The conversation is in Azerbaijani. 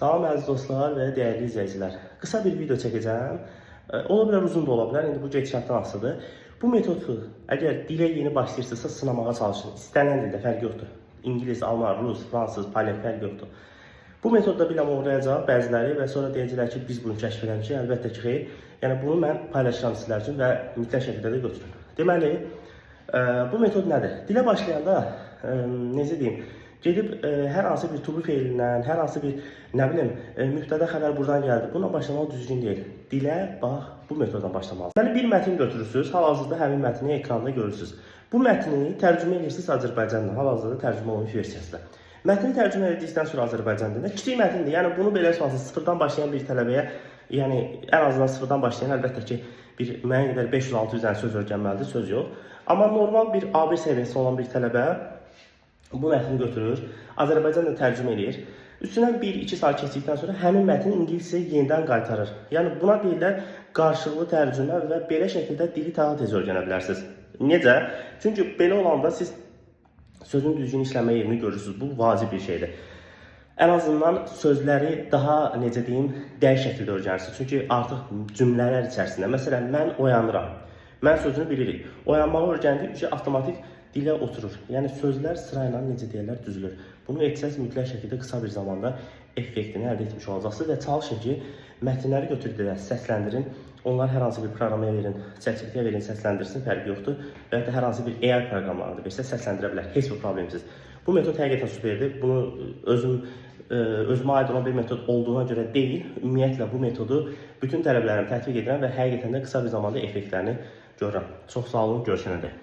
Salam əziz dostlar və dəyərli izləyicilər. Qısa bir video çəkəcəm. Ola bilər, uzun da ola bilər. İndi bu gedişatdan asılıdır. Bu metodu əgər dilə yeni başlayırsınızsa sınamağa çalışın. İstənilən dildə fərq yoxdur. İngilis, alman, rus, fransız, polyak fərq yoxdur. Bu metodda biləm uğrayacaq bəziləri və sonra deyəcəklər ki, biz bunu kəşf eləmişik. Əlbəttə ki, xeyr. Yəni bunu mən paylaşıram sizlər üçün və mütləq şəkildə də götürün. Deməli, bu metod nədir? Dilə başlayanda necə deyim? Gedib hər hansı bir to be feilindən, hər hansı bir mübtəda xəbər buradan gəldi. Buna başlamaq düzgün deyil. Dilə bax, bu metoddan başlamalısınız. Deməli, bir mətn götürürsünüz, hal-hazırda həmin mətni ekranda görürsünüz. Bu mətni tərcümə edirsiniz Azərbaycanla, hal-hazırda tərcümə olunmuş versiyasında. Mətni tərcümə etdikdən sonra Azərbaycan dilində kiçik mətindir. Yəni bunu belə sanırsınız, sıfırdan başlayan bir tələbəyə, yəni ən azından sıfırdan başlayan əlbəttə ki, bir müəyyən qədər 500-600 dənə söz öyrənməlidir, söz yox. Amma normal bir A1 səviyyəsi olan bir tələbə bu mətni götürür, Azərbaycanla tərcümə edir. Üstündən 1-2 saat keçdikdən sonra həmin mətni ingiliscə yenidən qaytarır. Yəni buna deyirlər qarşılıqlı tərcümə və belə şəkildə dili daha tez öyrənə bilərsiniz. Necə? Çünki belə olanda siz sözün düzgün işləmə yerini görürsünüz. Bu vacib bir şeydir. Ən azından sözləri daha, necə deyim, dəqiq şəkildə öyrənirsiniz. Çünki artıq cümlələr içərisində, məsələn, mən oyanıram. Mən sözünü bilirik. Oyanmağı öyrəndik ki, avtomatik dilə oturur. Yəni sözlər sırayla necə deyirlər düzülür. Bunu etsəz mütləq şəkildə qısa bir zamanda effektini əldə etmiş olacaqsınız və çalışın ki, mətnləri götürün, səsləndirin. Onlar hər hansı bir proqramaya verin, ChatGPT-yə verin, səsləndirsin, fərqi yoxdur. Və ya da hər hansı bir AI proqramlarını versə səsləndirə bilər. Heç bir problemsiz. Bu metod həqiqətən superdir. Bunu özümə aid olan bir metod olduğuna görə deyil, ümumiyyətlə bu metodu bütün tələbələrimə tətbiq edirəm və həqiqətən də qısa bir zamanda effektlərini görürəm. Çox sağ olun, görüşənədək.